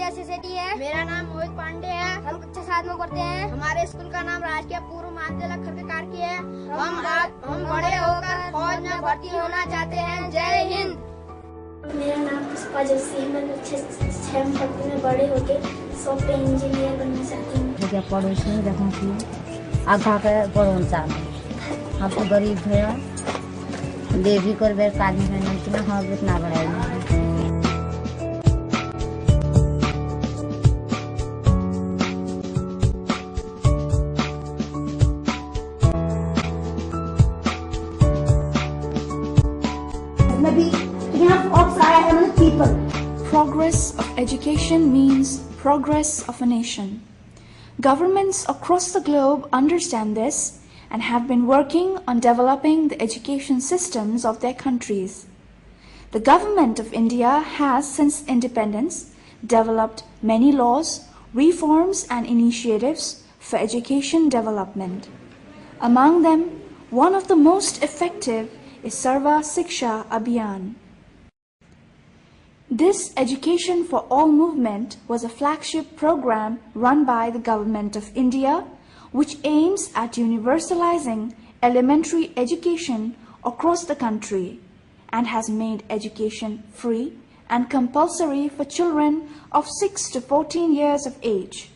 SSAT है। मेरा नाम मोहित पांडे है। हम कक्षा 7 में पढ़ते हैं। हमारे स्कूल का नाम राजकीय पूर्व माध्यमिक खरकार की है। हम बड़े होकर फौज में भर्ती होना चाहते हैं। जय हिंद। मेरा नाम पुष्पा जोशी है। मैं कक्षा 6 में पढ़ती हूँ। बड़े होकर सॉफ्टवेयर इंजीनियर बनना चाहती हूँ। पड़ोसी देखो कि आगा के पढ़न चाहे हम तो गरीब है देवी कर बेर काज में कि ना हम इतना बढ़ाएंगे। Progress of education means progress of a nation. Governments across the globe understand this and have been working on developing the education systems of their countries. The government of India has, since independence, developed many laws, reforms and initiatives for education development. Among them, one of the most effective is Sarva Shiksha Abhiyan. This Education for All movement was a flagship program run by the Government of India, which aims at universalizing elementary education across the country and has made education free and compulsory for children of 6 to 14 years of age.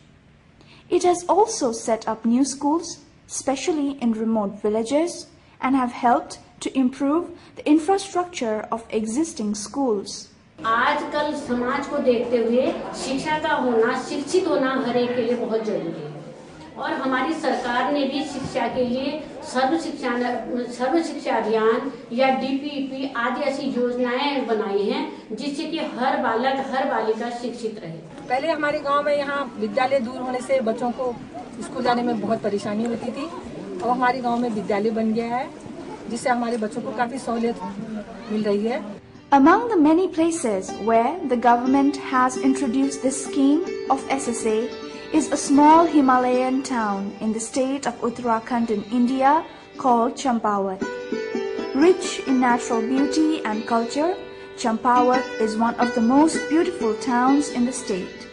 It has also set up new schools, especially in remote villages, and have helped to improve the infrastructure of existing schools. आजकल समाज को देखते हुए शिक्षा का होना, शिक्षित होना हर एक के लिए बहुत जरूरी है और हमारी सरकार ने भी शिक्षा के लिए सर्व शिक्षा अभियान या DPEP आदि ऐसी योजनाएं बनाई हैं जिससे कि हर बालक हर बालिका शिक्षित रहे। पहले हमारे गांव में यहाँ विद्यालय दूर होने से बच्चों को स्कूल जाने में बहुत परेशानी होती थी। अब हमारे गांव में विद्यालय बन गया है जिससे हमारे बच्चों को काफी सहूलियत मिल रही है। Among the many places where the government has introduced this scheme of SSA is a small Himalayan town in the state of Uttarakhand in India called Champawat. Rich in natural beauty and culture, Champawat is one of the most beautiful towns in the state.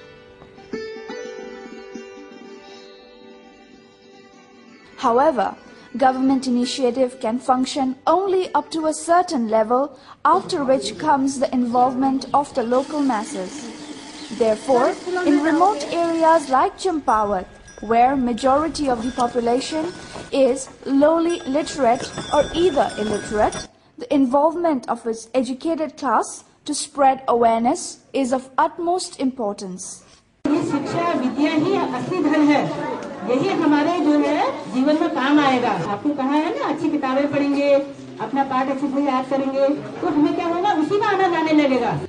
However, government initiative can function only up to a certain level, after which comes the involvement of the local masses. Therefore, in remote areas like Champawat, where majority of the population is lowly literate or either illiterate, the involvement of its educated class to spread awareness is of utmost importance. शिक्षा विद्या ही असली धन है। यही हमारे जो है जीवन में काम आएगा। आपने कहा है ना, अच्छी किताबें पढ़ेंगे, अपना पाठ अच्छे से याद करेंगे तो हमें क्या होगा, उसी में आनंद आने लगेगा।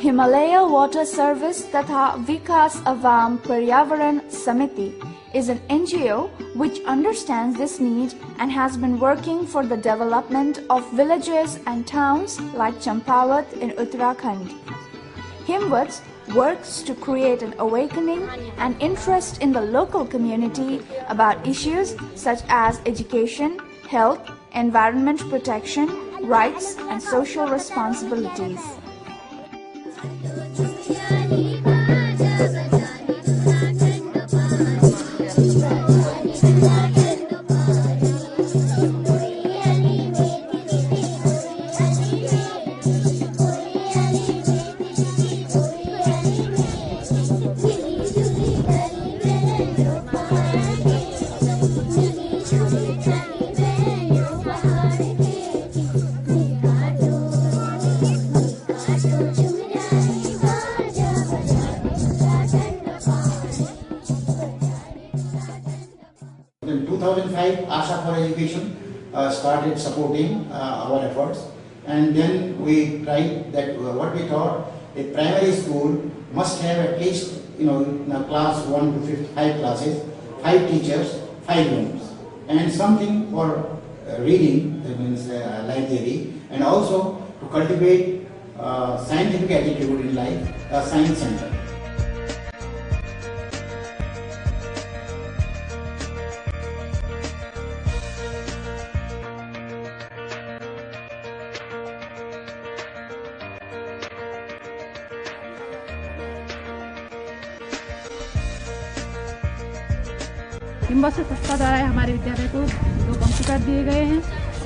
Himalaya Water Service तथा Vikas Avam Paryavaran Samiti is an NGO which understands this need and has been working for the development of villages and towns like Champawat in Uttarakhand. Himwat works to create an awakening and interest in the local community about issues such as education, health, environment protection, rights and social responsibilities. In 2005, Asha for Education started supporting our efforts, and then we tried that what we thought a primary school must have at least in a class 1 to 5 classes, 5 teachers, 5 rooms, and something for reading, that means library, and also to cultivate scientific attitude in life, a science center. हिम्मत से संस्था द्वारा हमारे विद्यालय को 2 computer दिए गए हैं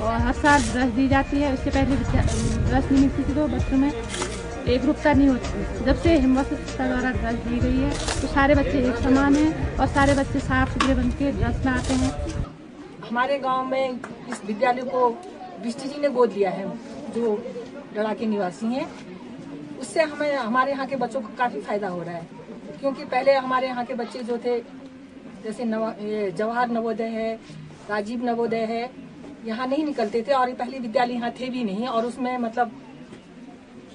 और हर साल ब्रश दी जाती है। इससे पहले ब्रश नहीं मिलती थी तो बच्चों में एकरूपता नहीं होती। जब से हिम्मत से संस्था द्वारा ब्रश दी गई है तो सारे बच्चे एक समान हैं और सारे बच्चे साफ सुथरे बन के ब्रश में आते हैं। हमारे गांव में इस विद्यालय को बिष्टी जी ने गोद लिया है, जो डड़ा के निवासी हैं। उससे हमें हमारे यहाँ के बच्चों को काफ़ी फायदा हो रहा है, क्योंकि पहले हमारे यहाँ के बच्चे जो थे, जैसे जवाहर नवोदय है, राजीव नवोदय है, यहाँ नहीं निकलते थे और पहले विद्यालय यहाँ थे भी नहीं और उसमें मतलब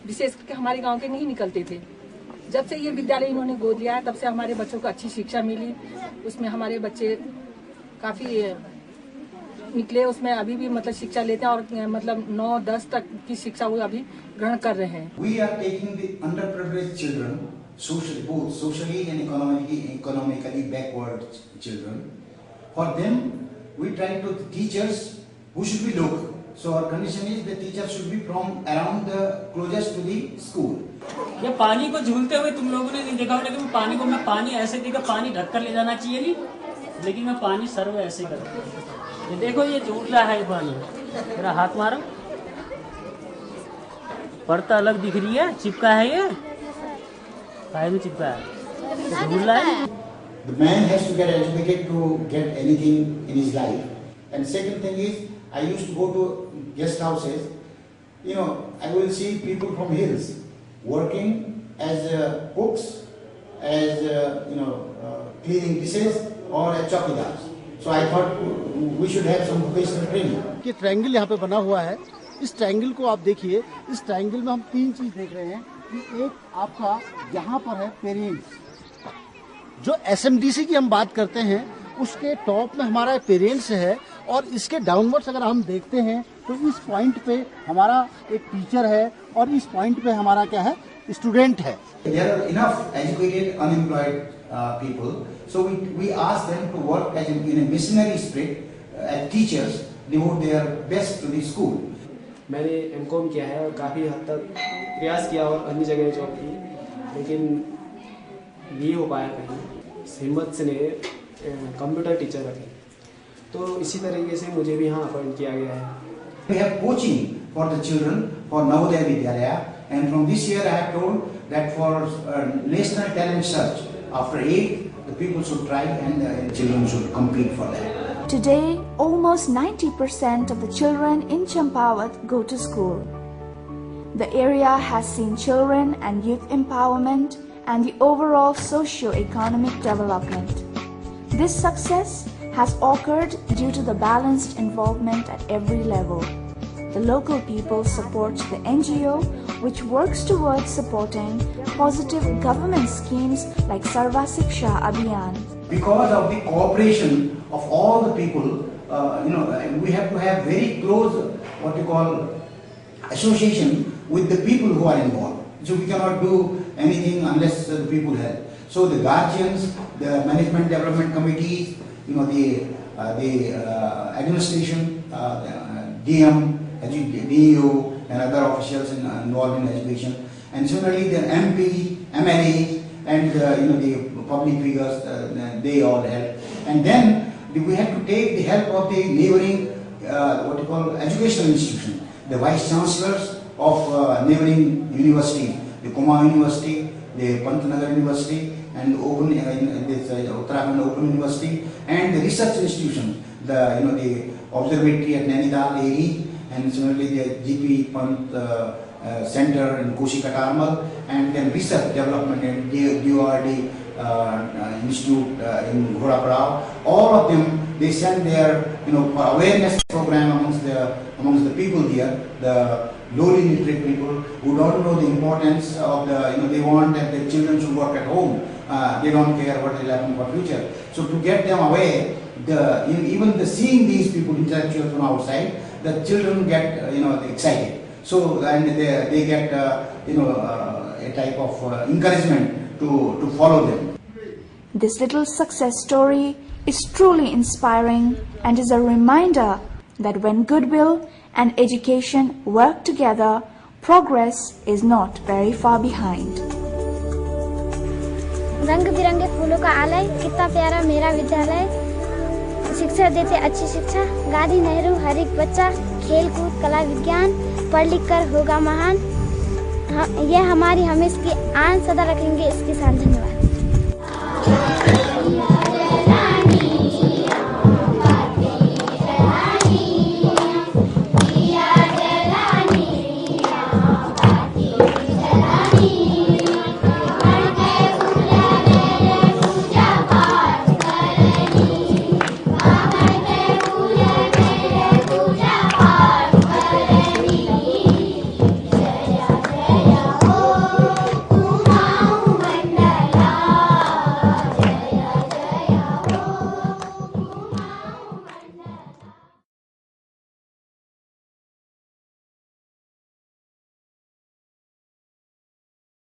विशेष करके हमारे गांव के नहीं निकलते थे। जब से ये विद्यालय इन्होंने गोद लिया है तब से हमारे बच्चों को अच्छी शिक्षा मिली। उसमें हमारे बच्चे काफ़ी निकले, उसमें अभी भी मतलब शिक्षा लेते हैं और मतलब 9-10 तक की शिक्षा वो अभी ग्रहण कर रहे हैं। We are taking the underprivileged children, both socially and economically backward children. For them, we try to teachers who should be local. So our condition is the teachers should be from around the closest to the school. ये पानी को झूलते हुए तुम लोगों ने नहीं देखा होगा, लेकिन पानी को मैं पानी ऐसे देखा, पानी ढककर ले जाना चाहिए नहीं, लेकिन मैं पानी सर्व ऐसे करता हूँ। ये देखो ये झूल रहा है पानी, मेरा हाथ मारो, परत अलग दिख रही है, चिपका है ये, पाए में चिपका है, झूल रहा है। The man has to get educated to get anything in his life. And second thing is, I used to go to guest houses. You know, I will see people from hills working as cooks, as cleaning dishes, or as chowkidars. So I thought we should have some vocational training. कि triangle यहाँ पे बना हुआ है, इस triangle को आप देखिए, इस ट्रायंगल में हम 3 चीज देख रहे हैं कि एक आपका यहाँ पर है पेरेंट्स, जो SMDC की हम बात करते हैं उसके टॉप में हमारा पेरेंट्स है और इसके डाउनवर्ड्स अगर हम देखते हैं तो इस पॉइंट पे हमारा एक टीचर है और इस पॉइंट पे हमारा क्या है, स्टूडेंट है। There are enough educated unemployed people, so we ask them to work as in a missionary spirit as teachers, devote their best to the school. मैंने M.Com किया है और काफ़ी हद तक प्रयास किया और अन्य जगह जॉब की, लेकिन नहीं हो पाया कहीं। हिम्मत से ने कंप्यूटर टीचर रखे, तो इसी तरीके से मुझे भी यहाँ अपॉइंट किया गया है। We have coaching for the children for Navodaya Vidyalaya, and from this year I have told that for national talent search, after 8 the people should try and the children should compete for that. Today, almost 90% of the children in Champawat go to school. The area has seen children and youth empowerment and the overall socio-economic development. This success has occurred due to the balanced involvement at every level. The local people support the NGO, which works towards supporting positive government schemes like Sarva Shiksha Abhiyan. Because of the cooperation of all the people, we have to have very close, what you call, association with the people who are involved. So we cannot do anything unless the people help. So the guardians, the management development committees, the administration, DM, DEO, and other officials involved in education, and similarly the MP, MLAs, and the public figures, they all help. And then we have to take the help of the neighboring, educational institution, the vice chancellors of neighboring universities, the Kuma University, the Pantnagar University, and Uttarakhand Open University, and the research institutions, the observatory at Nainidal, AE, and similarly the GP Pant Center in Koshi Katarmal, and then research development at DORD Institute in Ghoraparao. All of them, they send their awareness program amongst the people here, the lowly literate people who don't know the importance of they want that their children should work at home. They don't care what will happen for future. So to get them away, even seeing these people intellectuals from outside, the children get excited. So and they get a type of encouragement to follow them. This little success story is truly inspiring and is a reminder that when goodwill and education work together, progress is not very far behind. रंग बिरंगे फूलों का आलय, कितना प्यारा मेरा विद्यालय, शिक्षा देते अच्छी शिक्षा। गांधी, नेहरू, हर एक बच्चा खेल कूद, कला, विज्ञान पढ़ लिख कर होगा महान। यह हमारी हमेशा की आन सदा रखेंगे इसके साथ। धन्यवाद।